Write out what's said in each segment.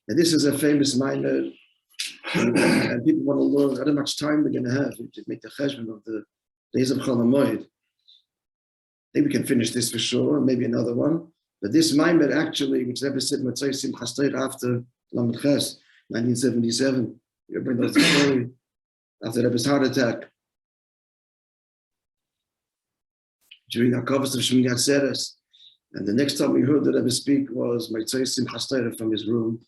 And this is a famous minor, and people want to learn how much time they're going to have to make the cheshbon of the days of Chol HaMoed. Maybe we can finish this for sure, maybe another one. But this minor actually, which Rebbe said Motzei Simchas Torah after Lamed Ches, 1977, you bring that story after Rebbe's heart attack. During the Hakavos of Shmini Atzeres. And the next time we heard the Rebbe speak was Motzei Simchas Torah from his room.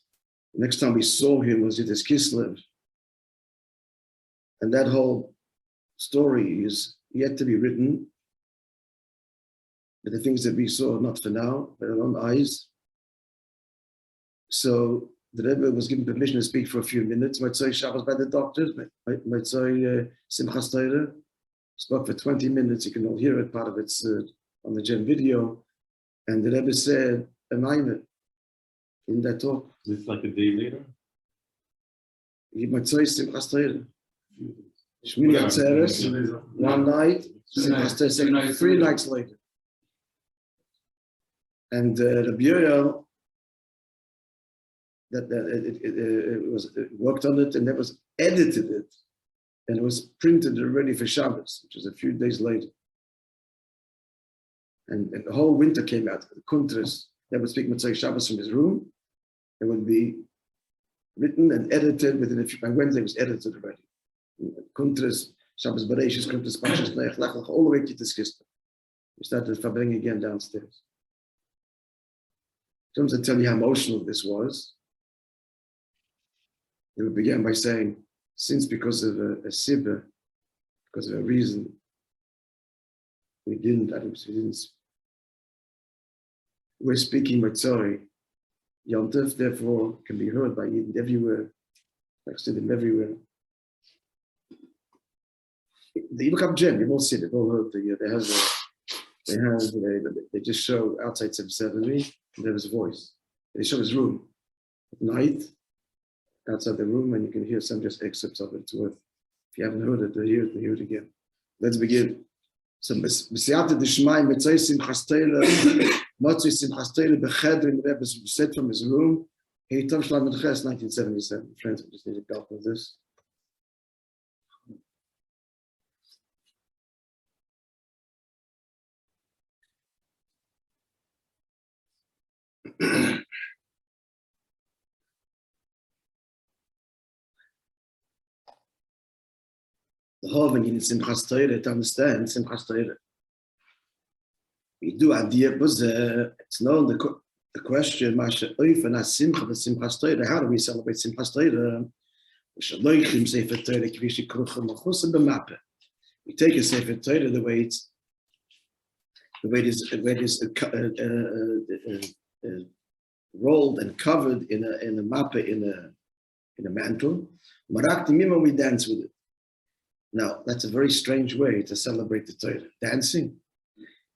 The next time we saw him was at his Kislev. And that whole story is yet to be written. But the things that we saw, not for now, but our own eyes. So the Rebbe was given permission to speak for a few minutes. Motzei Shabbos by the doctors, Motzei Simchas Torah. Spoke for 20 minutes. You can all hear it, part of it's on the Gen video. And the Rebbe said a minor in that talk. Is it like a day later? Motzei Simchas Torah. Shmini Atzeres, one night, Simchas Torah, 3 nights later. And Rabbi Yoel, it worked on it and that was edited it, and it was printed already for Shabbos, which was a few days later. And the whole winter came out. The Kuntras that would speak Motzei Shabbos from his room. It would be written and edited within a few. By Wednesday, it was edited already. Kuntras, Shabbos Bereshis, Kuntras Pashas Leich Lach, all the way to the Skista. We started Fabring again downstairs. In terms of telling you how emotional this was, it began by saying, since because of a sibba, because of a reason, we're speaking Motzei Yom Tov, therefore can be heard by Yidden everywhere, like student everywhere. The Yibukab Gem, you've all seen it, all heard they just show outside 770, and there was a voice. They show his room at night, outside the room, and you can hear some just excerpts of it. It's worth, if you haven't heard it, hear it again. Let's begin. So, B'siyata d'shmai Motzei Simchas Torah, Motzei Simchas Torah b'chedrin, Rebbe said from his room, Hey, Tov Shlam Ches, 1977. Friends, we just need to calculate this. The whole when you need Simchas Torah to understand Simchas Torah. We do idea was it's known the question, Masha Oifen as Simcha the Simchas Torah. How do we celebrate Simchas Torah? We take a Sefer Torah the way it is rolled and covered in a mappa in a mantle. We dance with it. Now, that's a very strange way to celebrate the Torah. Dancing.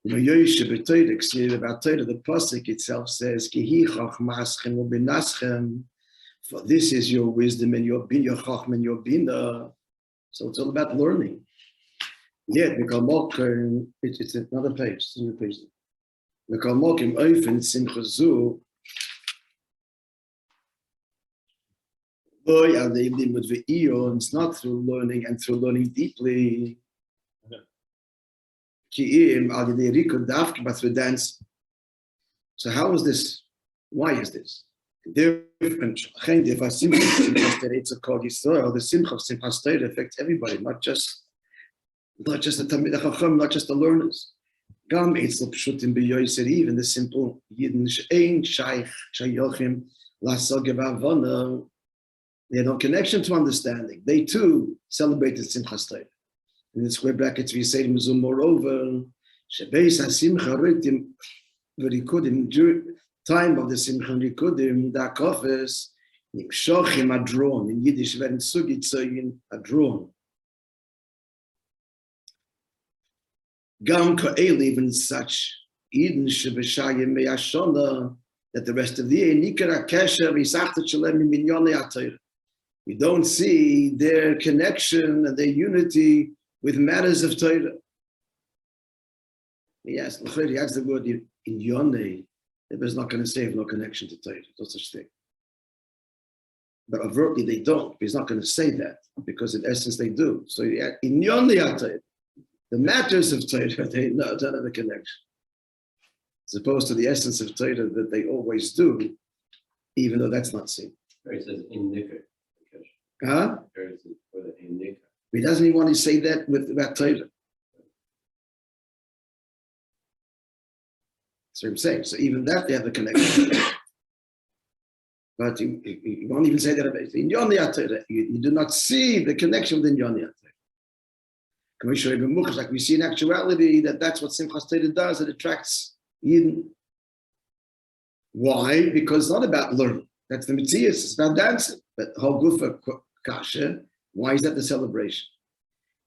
Moishe b'Torah, about Torah, the pasuk itself says, "Kihi chachmaschem u'binaschem," for this is your wisdom and your chachma and your bina. So it's all about learning. Yet, it's another page. It's another page. It's not through learning and through learning deeply. But through dance. So how is this? Why is this? The Simcha of Simchas Torah affects everybody, not just the Talmidei Chacham, not just the learners. Even the simple Yidden she'ein shaykh shayochim lasogeh v'avana. They had no connection to understanding. They too celebrated Simchas Torah. In the square brackets, we say, moreover, Shebeis HaSimcha Ritim V'Rikudim, during time of the Simcha Rikudim, the Akofes, Nimshochim Adron, in Yiddish, werden Sugitzoyin Adron. Gam Ko'el, even such, Eden Shebeshayim Me'ashona, that the rest of the year, Nikara Kesher, V'Sachtat Shalem Minyonei HaTorah. We don't see their connection and their unity with matters of Torah. Yes, he adds the word in Yonei. It was not going to say no connection to Torah. No such thing. but overtly they don't. He's not going to say that because in essence they do. So Inyan the matters of Torah, they don't have a connection. As opposed to the essence of Torah that they always do, even though that's not seen. It says in Nikr. Huh? For the in Nikr. He doesn't even want to say that about Torah. That's what I'm saying. So even that they have a connection. But you won't even say that about it. In Torah, you do not see the connection with Inyan Torah. Like we see in actuality that's what Simchas Torah does. It attracts Yidden. Why? Because it's not about learning. That's the Metzias. It's about dancing. But Hogufa Kasha, why is that the celebration?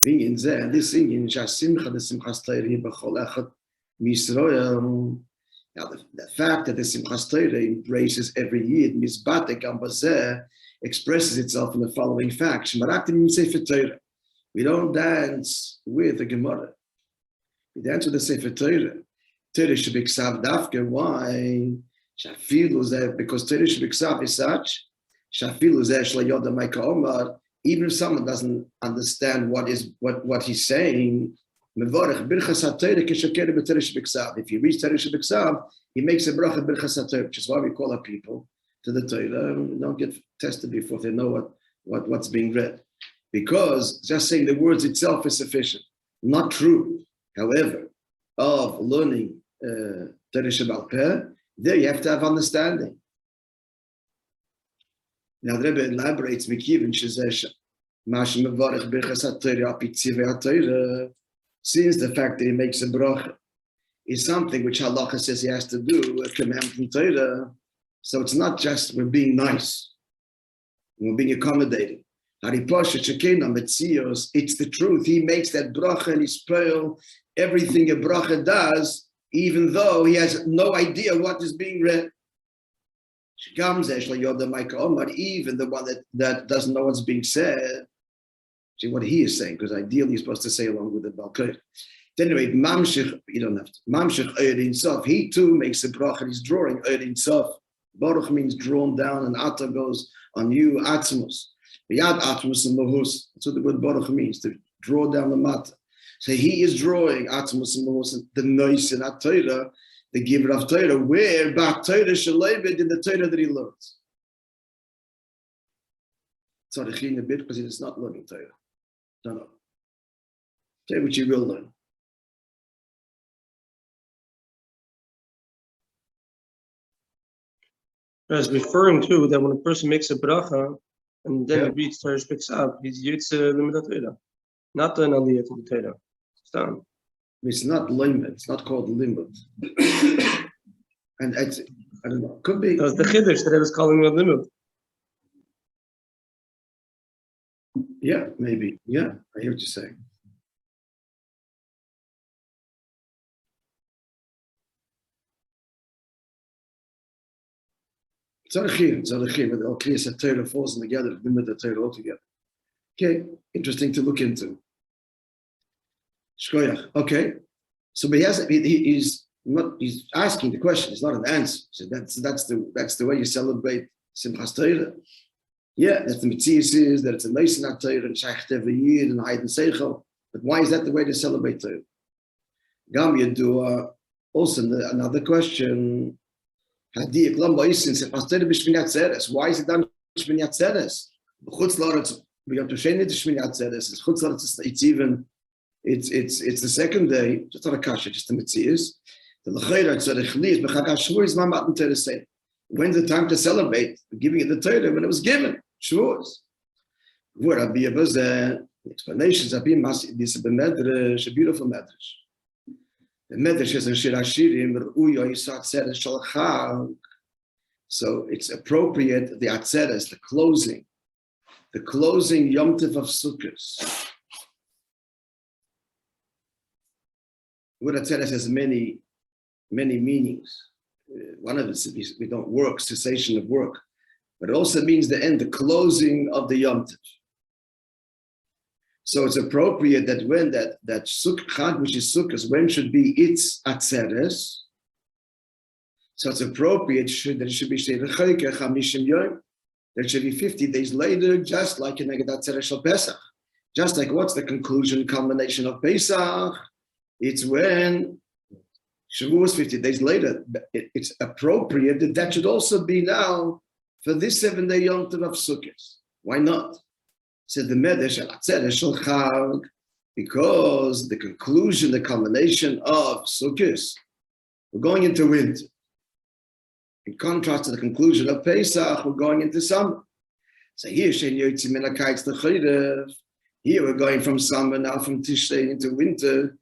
Being there, this Inyan, Simcha, the Simchas Torah, B'chol Echad, Misroel. Now, the fact that the Simchas Torah embraces every Yid, Mizbatek Ambazeh, expresses itself in the following fact. We don't dance with the Gemara. We dance with the Sefer Torah. Torah should be ksav dafka. Why? Because Torah should be ksav is such. Even if someone doesn't understand what he's saying, if you reach Torah Shebiksav, he makes a bracha birchas Torah, which is why we call our people to the Torah. Don't get tested before they know what's being read. Because just saying the words itself is sufficient. Not true, however, of learning Torah Shebal Peh, there you have to have understanding. Now the Rebbe elaborates, since the fact that he makes a bracha is something which halacha says he has to do, a command from Torah, so it's not just we're being nice, we're being accommodating. It's the truth. He makes that bracha and he's spoil everything a bracha does, even though he has no idea what is being read. Even the one that doesn't know what's being said, see what he is saying, because ideally he's supposed to say along with the Balkir. Anyway, Mamshich, you don't have to. Mamshich Eidin Sof, he too makes a bracha, he's drawing Eidin Sof. Baruch means drawn down, and Ata goes on you, Atzmus. Yad Atzmus and Mahus, that's what the word Baruch means, to draw down the Mata. So he is drawing Atzmus and Mahus, the Nois in Torah, the giver of Torah, where Bach Torah Shalebed in the Torah that he learns. Tzarichin a bit because he is not learning Torah. No. Say what you will learn. As referring to that when a person makes a bracha and then it reads Torah picks up, he's the limit of Torah, not an aliyah to the Torah. It's not limit. It's not called limit. And it's, I don't know. Could be. Because the chiddush that I was calling a limit. Yeah, maybe. Yeah, I hear what you're saying. Tzarechim, but all clear set Torah falls together, limit the Torah altogether. Okay, interesting to look into. Shkoyach. Okay, so but he's asking the question. It's not an answer. So that's the way you celebrate Simchas Torah. Yeah, that's the Metzias is that it's a Meisenat Torah and Shaykh every year and Haydn Seichel. But why is that the way to celebrate Torah? Gam Yedua. Also another question. Why is it done Shmini Atzeres? It's the second day. Just not a kasha, just the Metzias. When's the time to celebrate? Giving it the Torah when it was given. Shavuos. Rabbi was explanations. Rabbi this is a beautiful medrash. The medrash is a shir hashirim. So it's appropriate. The atzeres, the closing Yom Tov of Sukkot. Word atzeres has many meanings. One of it is we don't work, cessation of work, but it also means the end, the closing of the Yom Tov. So it's appropriate that when that Chag, which is Sukkot, when should be its Atzeres. So it's appropriate that it should be Shtei V'Choyke Chamishim Yom. There should be 50 days later, just like in Negadat Tzedek Pesach. Just like what's the conclusion, culmination of Pesach? It's when Shavuos 50 days later. It's appropriate that that should also be now for this 7-day Yom Tov of Sukkot. Why not? Said the Medrash al Tzedek Shel Chag, because the conclusion, the culmination of Sukkot, we're going into winter. In contrast to the conclusion of Pesach, we're going into summer. So here, here we're going from summer now, from Tishrei into winter.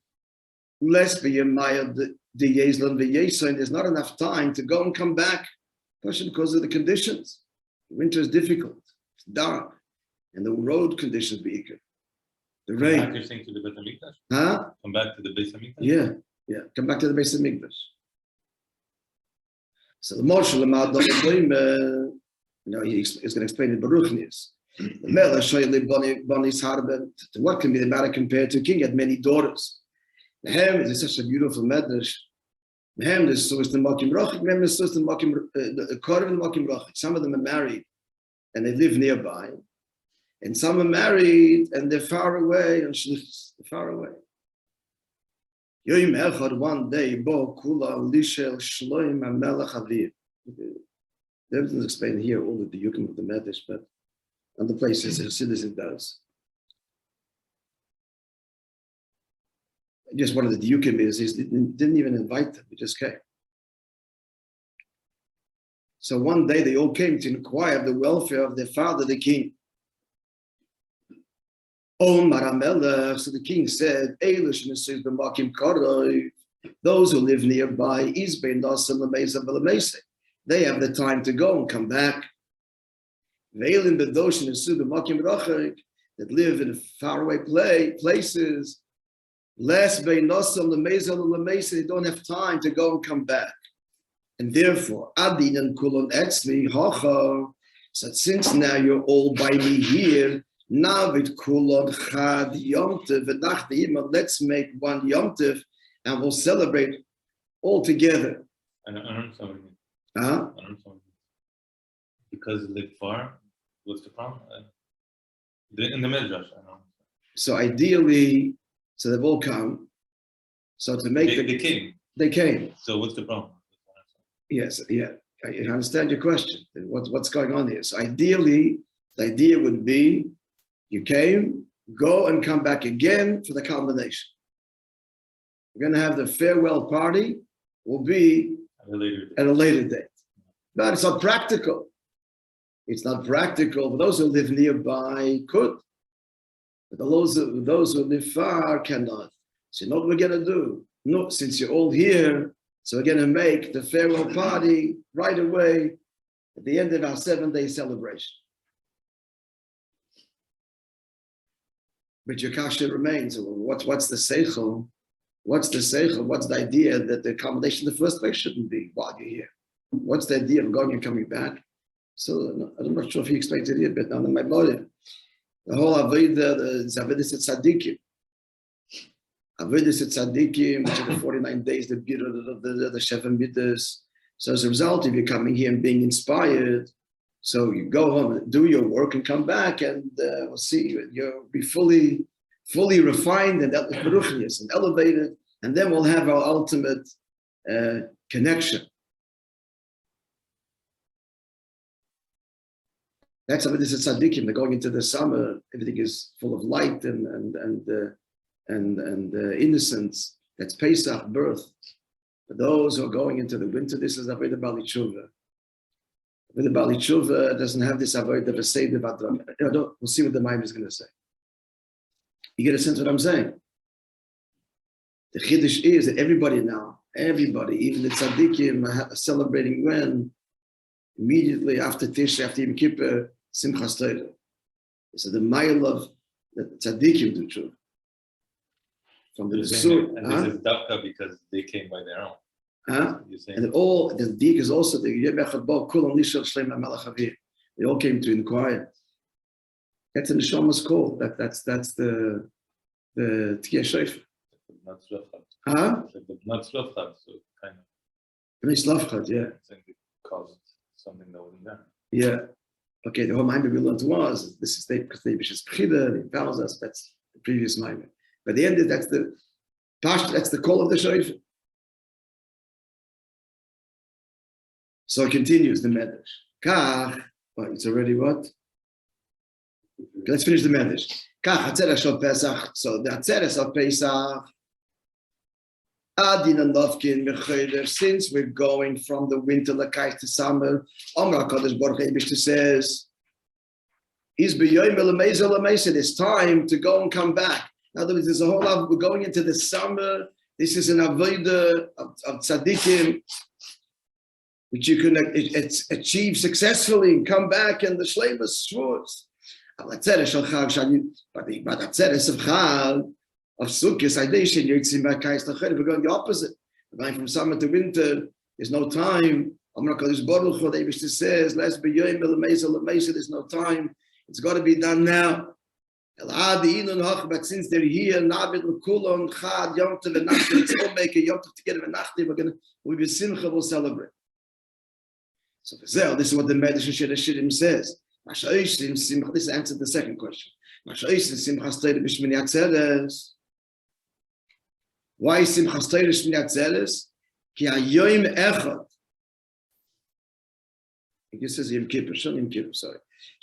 Less be a mile the Yezlan the Yeson. There's not enough time to go and come back, because of the conditions. Winter is difficult, it's dark, and the road conditions be equal. The rain. Come back, you're saying, to the Beit HaMikdash? Huh? Come back to the Beit HaMikdash? Yeah. Come back to the base of Mikdash. So the Moishe he's going to explain it Baruchnius. What can be the matter compared to a king? He had many daughters. Mehem is such a beautiful medrash. Mehem is so is the Makim Rochik. Mehem is so is the Makim Korv and Makim Rochik. Some of them are married and they live nearby, and some are married and they're far away and far away. Yoim Echad, one day, Bo Kula Lishel Shloim Amelech Avir. Everything's explained here, all of the Yukim of the Medrash, but other places it does. Just one of the Yukim is he didn't even invite them, he just came. So one day they all came to inquire of the welfare of their father, the king. So the king said, those who live nearby, they have the time to go and come back. That live in faraway places, they don't have time to go and come back. And therefore, so since now you're all by me here, let's make one Yom Tov and we'll celebrate all together. I don't know something. Huh? I don't know something. Because they live far, what's the problem? In the Midrash, I don't know. So ideally, so they've all come. So to make they came. They came. So what's the problem? Yes, yeah. I understand your question. What's going on here? So ideally, the idea would be you came, go and come back again for the culmination. We're going to have the farewell party, will be at a later date. But it's not practical. It's not practical. For those who live nearby could. But those who live far cannot. So you know what we're going to do? No, since you're all here, so we're going to make the farewell party right away at the end of our 7-day celebration. But your kasha remains. What's the seichel? What's the seichel? What's the idea that the accommodation in the first place shouldn't be while you're here? What's the idea of going and coming back? So I'm not sure if he explains it here, but none of my body. The whole avodah, the Zavedis at Tzadikim. Avodah at Tzadikim, which are the 49 days, the period of the Sheven Midas. So as a result, if you're coming here and being inspired, so you go home, do your work, and come back, and we'll see you'll be fully refined and elevated, and then we'll have our ultimate connection. That's how it is at Tzadikim. They're going into the summer. Everything is full of light and innocence. That's Pesach, birth. For those who are going into the winter, this is Avodah Bali Tshuva. Avodah Bali Tshuva doesn't have this Avodah of a Seder Vadram. We'll see what the Maimon is going to say. You get a sense of what I'm saying? The Chiddush is that everybody, even the Tzadikim, are celebrating when? Immediately after Tishrei, after Yom Kippur, Simchas Torah. So the mile of the Tzadikim do Tshuva. From the Sur. And this is Dafka because they came by their own. And the Dik is also the Yom Echad Bo Kulam Lishel Shleim HaMelech Avir. They all came to inquire. That's an Neshama's call. That's the Tkiyah Shofar. Not Slavchat. Not Slavchat, so kind of. Slavchat, yeah. I think it caused something that wasn't there. Yeah. Okay, the whole Maimon we learned was, this is because the Bishop's Pchida, he tells us, that's the previous Maimon. But the end is, that's the call of the Shofar. So it continues, the Medrash. Kach, it's already what? Okay, let's finish the Medrash. Kach, Atzeres Shal Pesach. So the Atzeres of Pesach, Adin and Lovkin, Mechoder, since we're going from the winter Lakais to summer, Omar HaKadosh Baruch Hu says, it's time to go and come back. In other words, there's a whole lot, we're going into the summer. This is an avodah of tzaddikim, which you can achieve successfully and come back, and the shleimus shvus. But the atzeres of Chag, of Sukkot, we're going the opposite. We're going from summer to winter. There's no time. Amar HaKadosh Baruch Hu, the Eibishter says, there's no time. It's got to be done now. But since they're here, it's all make a Yom Tov together, we'll be Simcha, we'll celebrate. So this is what the Medrash Shirim says. This answered the second question. Why is Simchas Torah Shmini Atzeres? Ki hayoim echad. It says Yom Kippur, sorry.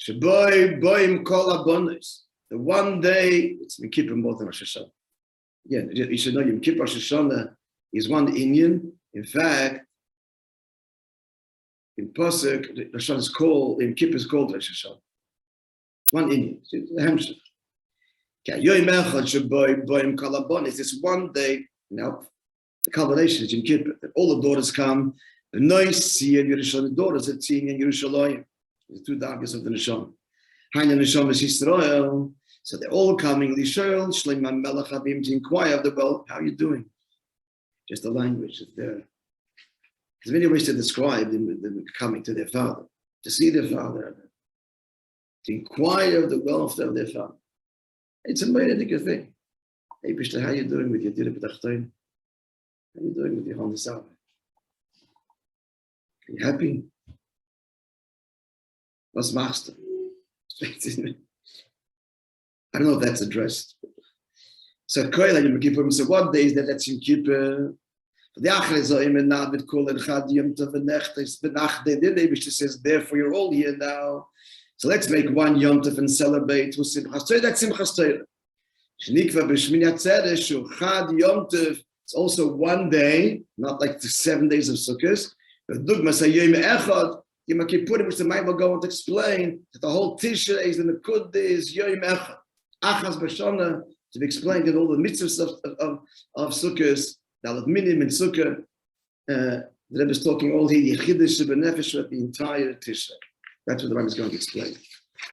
Sheboy boim kol abonos. The one day, it's Yom Kippur more than Rosh Hashanah. Again, you should know Yom Kippur Rosh Hashanah is one Inyan. In fact, in Pasuk, Rosh Hashanah is called, Yom Kippur is called Rosh Hashanah. One Inyan. It's the Hamshach. This one day, now the culmination is Yom Kippur, that all the daughters come, the noise see and Yerushalayim, the daughters at seeing in Yerushalayim, the two darkest of the Neshama. Haina Neshama is Yisrael, so they're all coming, Lishael, Shleima Melech Habim, to inquire of the world, how are you doing? Just the language is there. There's many ways to describe them coming to their father, to see their father, to inquire of the welfare of their father. It's a very good thing. Hey, Bishta, how are you doing with your Dira B'tachtoin? How are you doing with your Hon Sabbath? Are you happy? What's master? I don't know if that's addressed. So, Yom Kippur, so what day is that? That's Yom Kippur. The Achre Zoyim and Nabit Kol and Chad Yom Tov and Nechtes Benachde. The Bishta says, therefore you're all here now. So let's make one Yom Tov and celebrate with Simchas Torah. That's Simchas Torah. Shnikva b'Shmini Atzeres Chad Yom Tov. It's also one day, not like the 7 days of Sukkot. But Dugma Sayom Echad Yom Kippur, which the Maimon will go on to explain that the whole Tishrei is in the Kud is Yom Echad. Achaz B'Shana to be explained in all the mitzvahs of Sukkot, Dalat Minim and Sukkot. The Rebbe is talking all here Yechidish B'Nefesh, the entire Tishrei. That's what the Rabbi is going to explain.